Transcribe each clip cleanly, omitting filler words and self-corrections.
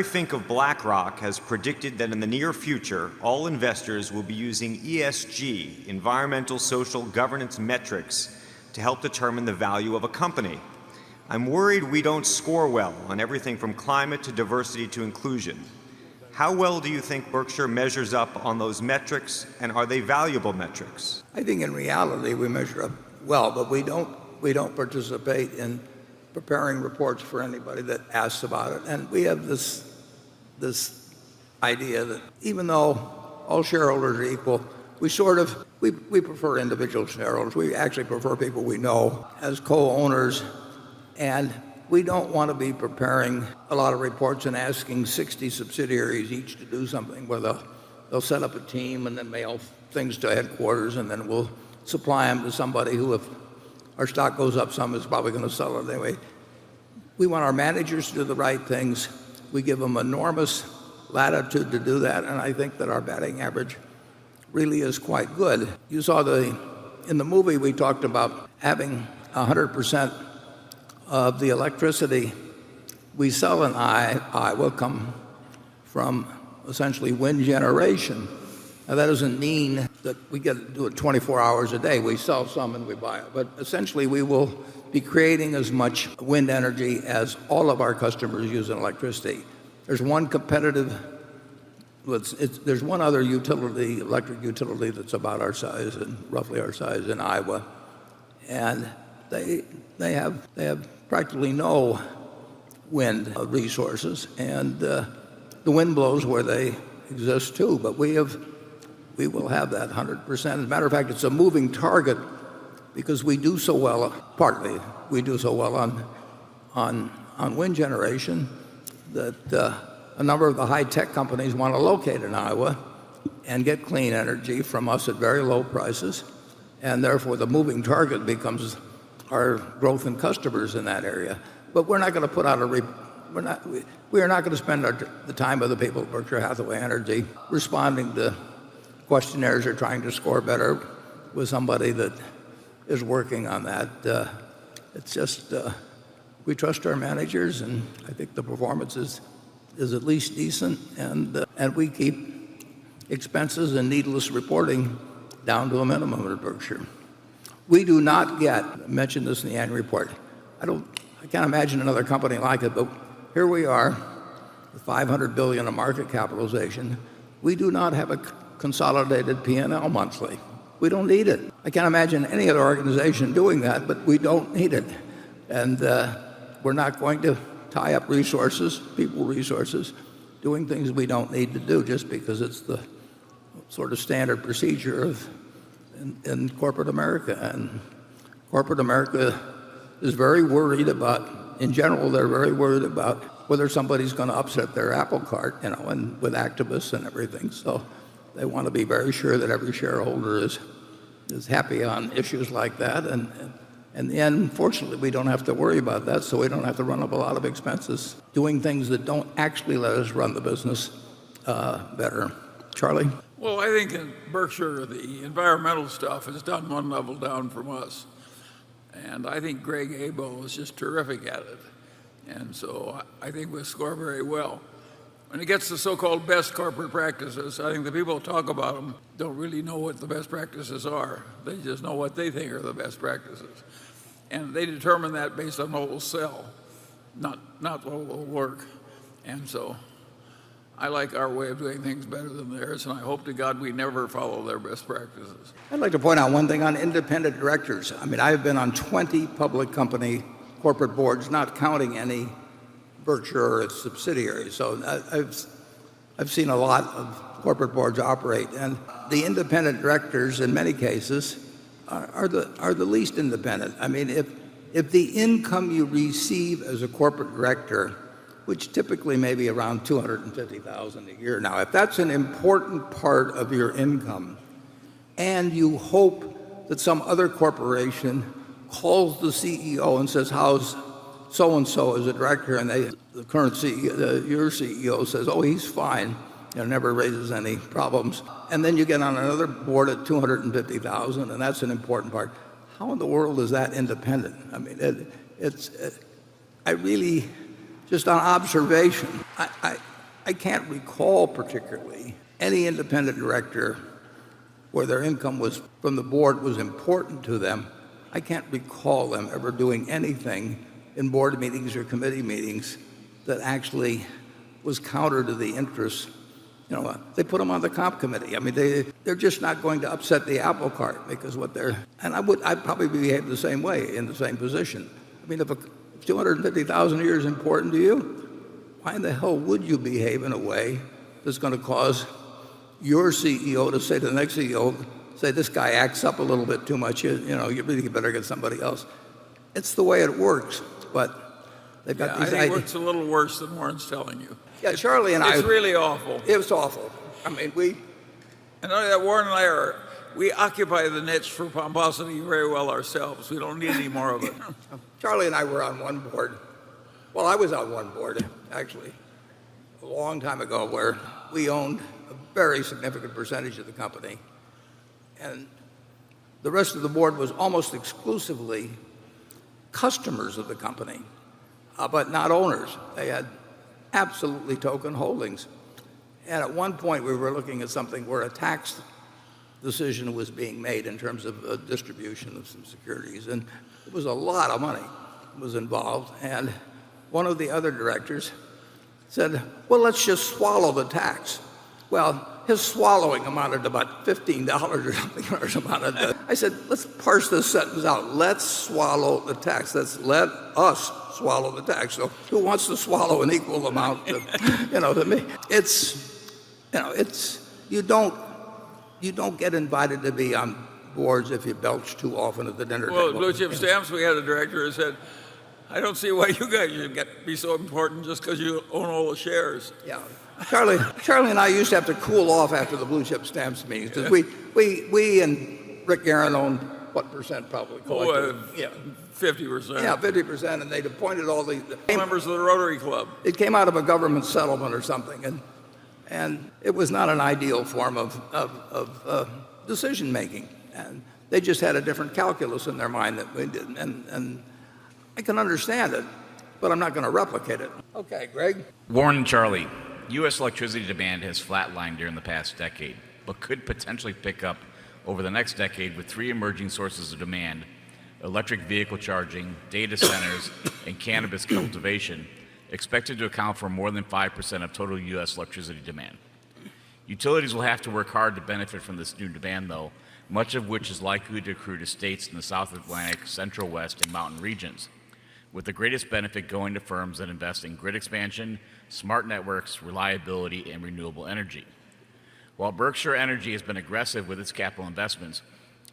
Fink of BlackRock has predicted that in the near future, all investors will be using ESG, environmental, social, governance metrics, to help determine the value of a company. I'm worried we don't score well on everything from climate to diversity to inclusion. How well do you think Berkshire measures up on those metrics, and are they valuable metrics? I think in reality we measure up well, but we don't participate in preparing reports for anybody that asks about it. And we have this idea that even though all shareholders are equal, we prefer individual shareholders. We actually prefer people we know as co-owners, and we don't want to be preparing a lot of reports and asking 60 subsidiaries each to do something where they'll set up a team and then mail things to headquarters, and then we'll supply them to somebody who, if our stock goes up some, is probably going to sell it anyway. We want our managers to do the right things. We give them enormous latitude to do that, and I think that our batting average really is quite good. You saw in the movie we talked about having 100% of the electricity we sell in Iowa come from essentially wind generation. Now that doesn't mean that we get to do it 24 hours a day. We sell some and we buy it. But essentially we will be creating as much wind energy as all of our customers use in electricity. There's one there's one other utility, electric utility, that's about our size and roughly our size in Iowa, and they have practically no wind resources, and the wind blows where they exist too. But we will have that 100%. As a matter of fact, it's a moving target because we do so well. Partly, we do so well on wind generation that a number of the high-tech companies want to locate in Iowa and get clean energy from us at very low prices, and therefore the moving target becomes our growth in customers in that area. But we're not going to put out we are not going to spend the time of the people at Berkshire Hathaway Energy responding to questionnaires or trying to score better with somebody that is working on that. It's just we trust our managers, and I think the performance is at least decent, and we keep expenses and needless reporting down to a minimum at Berkshire. We do not get, I mentioned this in the annual report, I can't imagine another company like it, but here we are with $500 billion of market capitalization. We do not have a consolidated P&L monthly. We don't need it. I can't imagine any other organization doing that, but we don't need it. And we're not going to tie up people resources, doing things we don't need to do just because it's the sort of standard procedure in corporate America. And corporate America is very worried about, in general, they're very worried about whether somebody's going to upset their apple cart, and with activists and everything. So they want to be very sure that every shareholder is happy on issues like that. And in the end, fortunately, we don't have to worry about that, so we don't have to run up a lot of expenses doing things that don't actually let us run the business better. Charlie? Well, I think in Berkshire, the environmental stuff is done one level down from us. And I think Greg Abel is just terrific at it. And so I think we score very well. When it gets to so-called best corporate practices, I think the people who talk about them don't really know what the best practices are. They just know what they think are the best practices. And they determine that based on what will sell, not what will work. And so I like our way of doing things better than theirs, and I hope to God we never follow their best practices. I'd like to point out one thing on independent directors. I mean, I've been on 20 public company corporate boards, not counting any Berkshire or its subsidiaries. So I've seen a lot of corporate boards operate, and the independent directors, in many cases, are the least independent. I mean, if the income you receive as a corporate director, which typically may be around $250,000 a year now, if that's an important part of your income, and you hope that some other corporation calls the CEO and says, "How's so-and-so as a director?" and the current CEO, your CEO, says, "Oh, he's fine," never raises any problems, and then you get on another board at $250,000, and that's an important part. How in the world is that independent? I mean, I really just on observation, I can't recall particularly any independent director where their income was from the board was important to them. I can't recall them ever doing anything in board meetings or committee meetings that actually was counter to the interests. They put them on the comp committee. I mean, they're just not going to upset the apple cart because I'd probably behave the same way in the same position. I mean, if 250,000 a year is important to you, why in the hell would you behave in a way that's going to cause your CEO to say to the next CEO, say, this guy acts up a little bit too much, you really better get somebody else. It's the way it works, but they've got these ideas. It's a little worse than Warren's telling you. Yeah, Charlie and I. It's really awful. It was awful. I mean, And not only that, Warren and I we occupy the niche for pomposity very well ourselves. We don't need any more of it. Charlie and I were on one board. Well, I was on one board, actually, a long time ago, where we owned a very significant percentage of the company. And the rest of the board was almost exclusively customers of the company, but not owners. They had absolutely token holdings. And at one point, we were looking at something where a tax decision was being made in terms of a distribution of some securities. And it was a lot of money was involved. And one of the other directors said, well, let's just swallow the tax. Well, his swallowing amounted to about $15 or something. I said, let's parse this sentence out. Let's swallow the tax. Let us swallow the tax. So who wants to swallow an equal amount to me? You don't get invited to be on boards if you belch too often at the dinner table. Well, Blue Chip Stamps, we had a director who said, I don't see why you guys should be so important just because you own all the shares. Yeah. Charlie and I used to have to cool off after the Blue Chip Stamps meetings because we and Rick Guerin owned what percent probably? 50%. Yeah, 50%, and they'd appointed all the members of the Rotary Club. It came out of a government settlement or something, and it was not an ideal form of decision making, and they just had a different calculus in their mind that we didn't, and I can understand it, but I'm not going to replicate it. Okay, Greg. Warren and Charlie, U.S. electricity demand has flatlined during the past decade, but could potentially pick up over the next decade with three emerging sources of demand: electric vehicle charging, data centers, and cannabis cultivation, expected to account for more than 5% of total U.S. electricity demand. Utilities will have to work hard to benefit from this new demand, though, much of which is likely to accrue to states in the South Atlantic, Central West, and mountain regions, with the greatest benefit going to firms that invest in grid expansion, smart networks, reliability, and renewable energy. While Berkshire Energy has been aggressive with its capital investments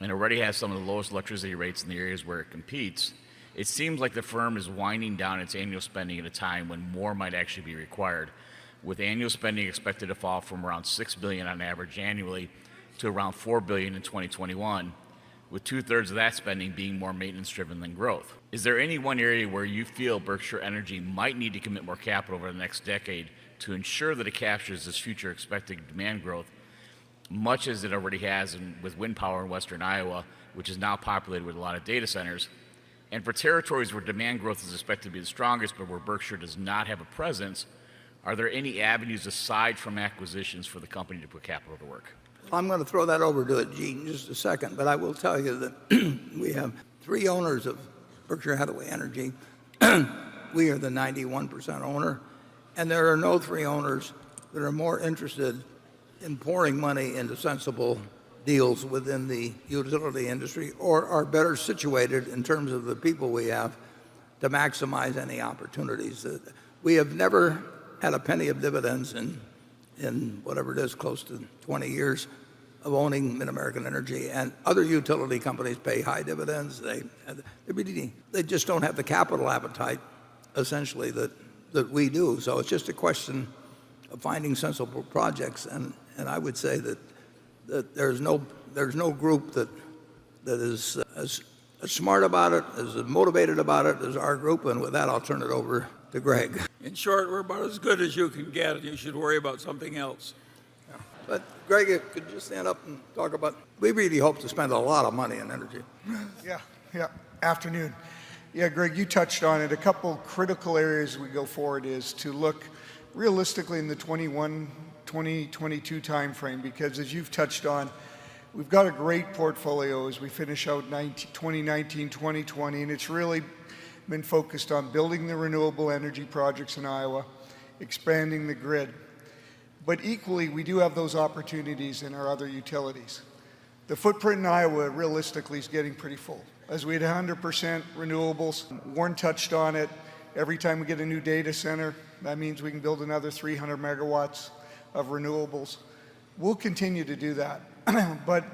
and already has some of the lowest electricity rates in the areas where it competes, it seems like the firm is winding down its annual spending at a time when more might actually be required, with annual spending expected to fall from around $6 billion on average annually to around $4 billion in 2021, with two-thirds of that spending being more maintenance-driven than growth. Is there any one area where you feel Berkshire Energy might need to commit more capital over the next decade to ensure that it captures this future expected demand growth, much as it already has with wind power in western Iowa, which is now populated with a lot of data centers, and for territories where demand growth is expected to be the strongest but where Berkshire does not have a presence, are there any avenues aside from acquisitions for the company to put capital to work? I'm going to throw that over to Gene in just a second, but I will tell you that we have three owners of Berkshire Hathaway Energy. We are the 91% owner, and there are no three owners that are more interested in pouring money into sensible deals within the utility industry or are better situated in terms of the people we have to maximize any opportunities. We have never had a penny of dividends in whatever it is, close to 20 years of owning Mid-American Energy, and other utility companies pay high dividends. They just don't have the capital appetite, essentially, that we do. So it's just a question of finding sensible projects, and I would say that there's no group that is as smart about it, as motivated about it as our group, and with that I'll turn it over to Greg. In short, we're about as good as you can get, and you should worry about something else. Yeah. But Greg, could you stand up and talk about, we really hope to spend a lot of money on energy. Yeah. Afternoon. Yeah, Greg, you touched on it. A couple critical areas we go forward is to look realistically in the 2022 timeframe, because as you've touched on, we've got a great portfolio as we finish out 2019, 2020, and it's really been focused on building the renewable energy projects in Iowa, expanding the grid. But equally, we do have those opportunities in our other utilities. The footprint in Iowa realistically is getting pretty full. As we had 100% renewables, Warren touched on it. Every time we get a new data center, that means we can build another 300 megawatts of renewables. We'll continue to do that. But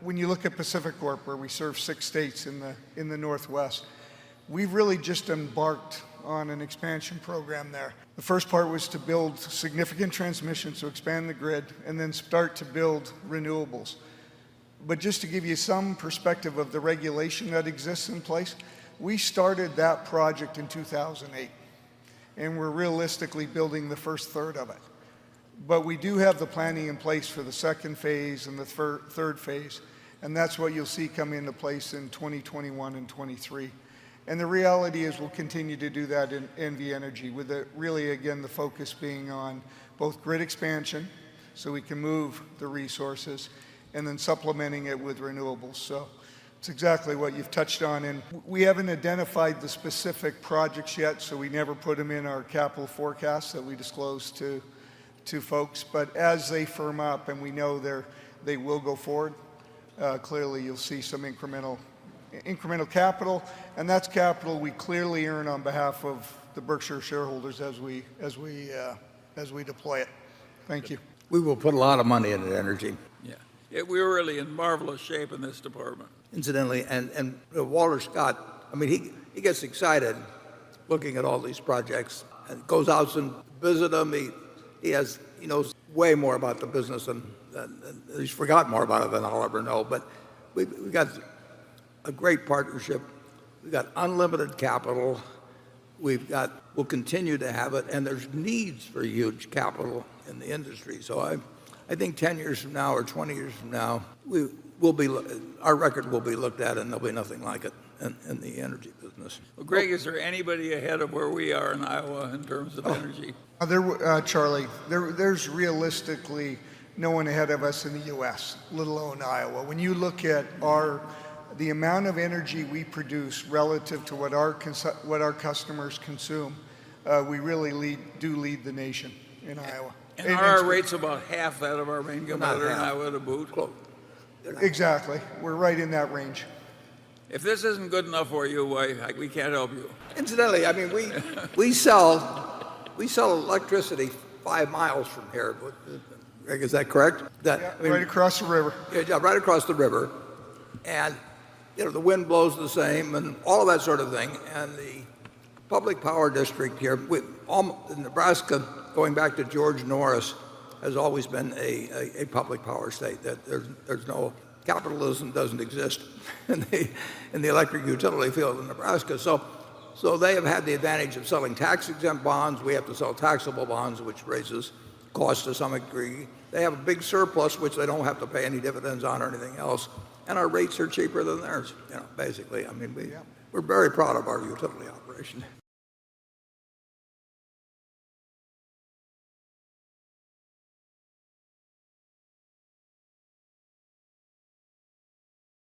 when you look at Pacific Corp, where we serve 6 states in the Northwest, we've really just embarked on an expansion program there. The first part was to build significant transmission, so expand the grid, and then start to build renewables. But just to give you some perspective of the regulation that exists in place, we started that project in 2008, and we're realistically building the first third of it. But we do have the planning in place for the second phase and the third phase, and that's what you'll see come into place in 2021 and 23. And the reality is we'll continue to do that in NV Energy, with really, again, the focus being on both grid expansion, so we can move the resources, and then supplementing it with renewables. So it's exactly what you've touched on. And we haven't identified the specific projects yet, so we never put them in our capital forecast that we disclose to folks. But as they firm up and we know they will go forward, clearly you'll see some incremental capital, and that's capital we clearly earn on behalf of the Berkshire shareholders as we deploy it. Thank you. We will put a lot of money into energy. Yeah, we're really in marvelous shape in this department. Incidentally, and Walter Scott, I mean, he gets excited looking at all these projects and goes out and visit them. He knows way more about the business than he's forgotten more about it than I'll ever know. But we've got a great partnership. We've got unlimited capital. We'll continue to have it, and there's needs for huge capital in the industry. So I think 10 years from now or 20 years from now, our record will be looked at, and there'll be nothing like it in the energy business. Well, Greg, is there anybody ahead of where we are in Iowa in terms of energy? Charlie, there's realistically no one ahead of us in the U.S., let alone Iowa. When you look at the amount of energy we produce relative to what our customers consume, we really do lead the nation in Iowa. And are our rates about half that of our main competitor in Iowa to boot? Exactly. We're right in that range. If this isn't good enough for you, we can't help you. Incidentally, I mean, we sell electricity 5 miles from here. Greg, is that correct? Right across the river. Yeah, right across the river. And the wind blows the same and all of that sort of thing. And the public power district here, in Nebraska, going back to George Norris, has always been a public power state. That there's no capitalism doesn't exist in the electric utility field in Nebraska. So they have had the advantage of selling tax-exempt bonds. We have to sell taxable bonds, which raises costs to some degree. They have a big surplus, which they don't have to pay any dividends on or anything else. And our rates are cheaper than theirs, basically. I mean, we're very proud of our utility operation.